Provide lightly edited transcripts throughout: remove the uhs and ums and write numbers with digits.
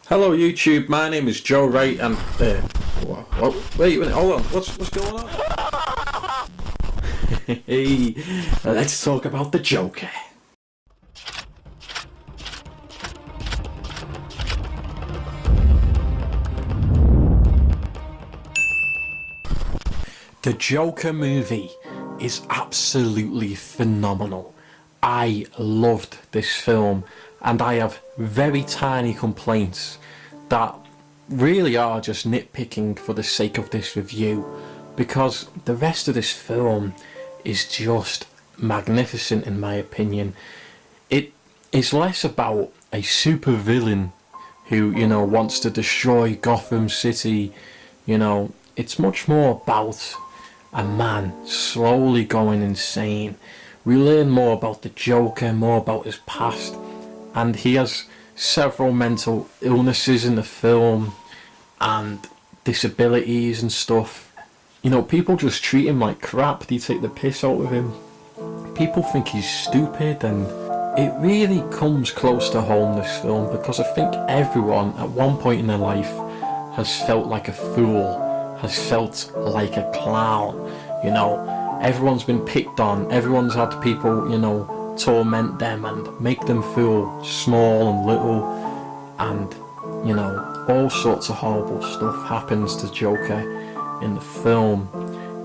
Hello YouTube, my name is Joe Wright and wait a minute, hold on, what's going on? Hey, let's talk about the Joker. The Joker movie is absolutely phenomenal. I loved this film and I have very tiny complaints that really are just nitpicking for the sake of this review, because the rest of this film is just magnificent in my opinion. It is less about a super villain who, wants to destroy Gotham City. It's much more about a man slowly going insane. We learn more about the Joker, more about his past, and he has several mental illnesses in the film and disabilities and stuff. People just treat him like crap. They take the piss out of him. People think he's stupid, and it really comes close to home, this film, because I think everyone at one point in their life has felt like a fool, has felt like a clown. Everyone's been picked on, everyone's had people, torment them and make them feel small and little, and all sorts of horrible stuff happens to Joker in the film.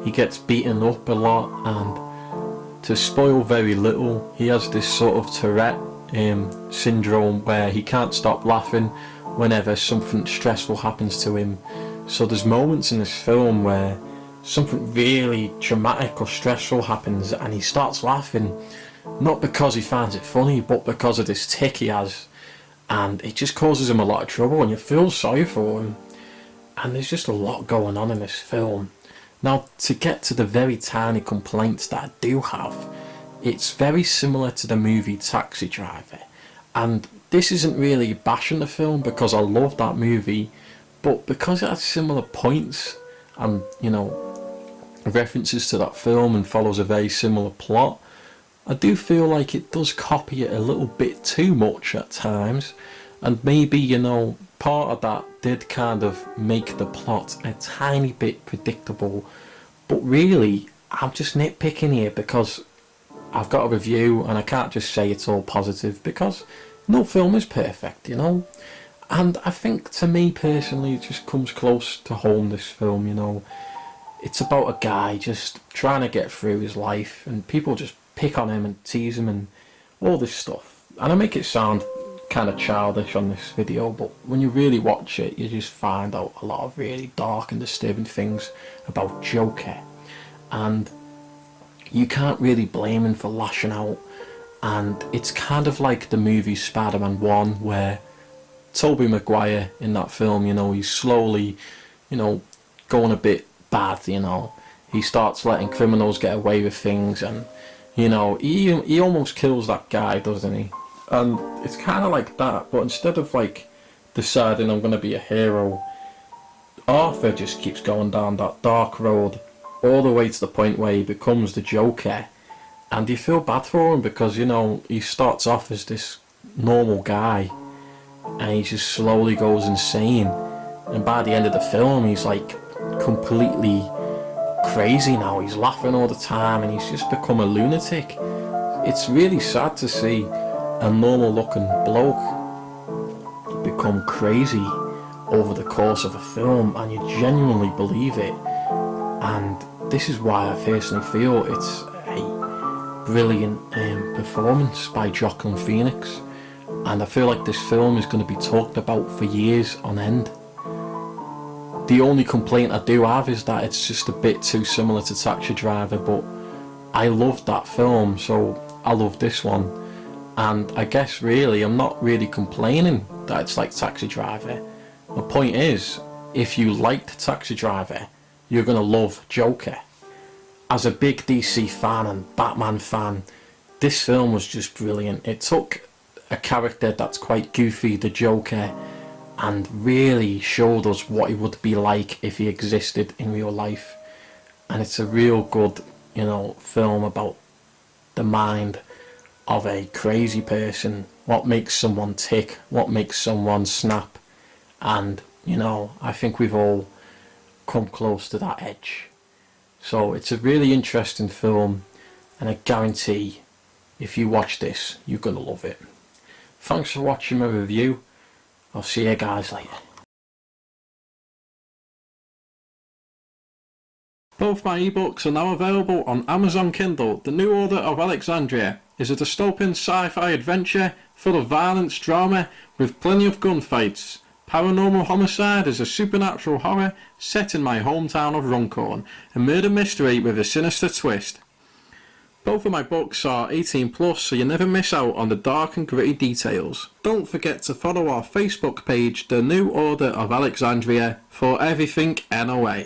He gets beaten up a lot, and to spoil very little, he has this sort of Tourette syndrome where he can't stop laughing whenever something stressful happens to him. So there's moments in this film where something really traumatic or stressful happens and he starts laughing, not because he finds it funny, but because of this tic he has, and it just causes him a lot of trouble and you feel sorry for him. And there's just a lot going on in this film. Now, to get to the very tiny complaints that I do have, it's very similar to the movie Taxi Driver, and this isn't really bashing the film because I love that movie, but because it has similar points and references to that film and follows a very similar plot, I do feel like it does copy it a little bit too much at times, and maybe part of that did kind of make the plot a tiny bit predictable. But really, I'm just nitpicking here because I've got a review and I can't just say it's all positive, because no film is perfect, and I think, to me personally, it just comes close to home, this film. It's about a guy just trying to get through his life, and people just pick on him and tease him and all this stuff. And I make it sound kind of childish on this video, but when you really watch it, you just find out a lot of really dark and disturbing things about Joker. And you can't really blame him for lashing out. And it's kind of like the movie Spider-Man 1, where Tobey Maguire in that film, he's slowly, going a bit bad. He starts letting criminals get away with things, and he almost kills that guy, doesn't he? And it's kind of like that, but instead of deciding I'm going to be a hero, Arthur just keeps going down that dark road all the way to the point where he becomes the Joker. And you feel bad for him because he starts off as this normal guy and he just slowly goes insane, and by the end of the film he's completely crazy now. He's laughing all the time and he's just become a lunatic. It's really sad to see a normal looking bloke become crazy over the course of a film, and you genuinely believe it. And this is why I personally feel it's a brilliant performance by Joaquin Phoenix, and I feel like this film is going to be talked about for years on end. The only complaint I do have is that it's just a bit too similar to Taxi Driver, but I loved that film, so I love this one. And I guess really I'm not really complaining that it's like Taxi Driver. The point is, if you liked Taxi Driver, you're going to love Joker. As a big DC fan and Batman fan, this film was just brilliant. It took a character that's quite goofy, the Joker, and really showed us what he would be like if he existed in real life. And it's a real good, film about the mind of a crazy person, what makes someone tick, what makes someone snap. and you know, I think we've all come close to that edge. So it's a really interesting film, and I guarantee if you watch this, you're gonna love it. Thanks for watching my review. I'll see you guys later. Both my ebooks are now available on Amazon Kindle. The New Order of Alexandria is a dystopian sci-fi adventure full of violence, drama, with plenty of gunfights. Paranormal Homicide is a supernatural horror set in my hometown of Runcorn, a murder mystery with a sinister twist. Both of my books are 18 plus, so you never miss out on the dark and gritty details. Don't forget to follow our Facebook page, The New Order of Alexandria, for everything NOA.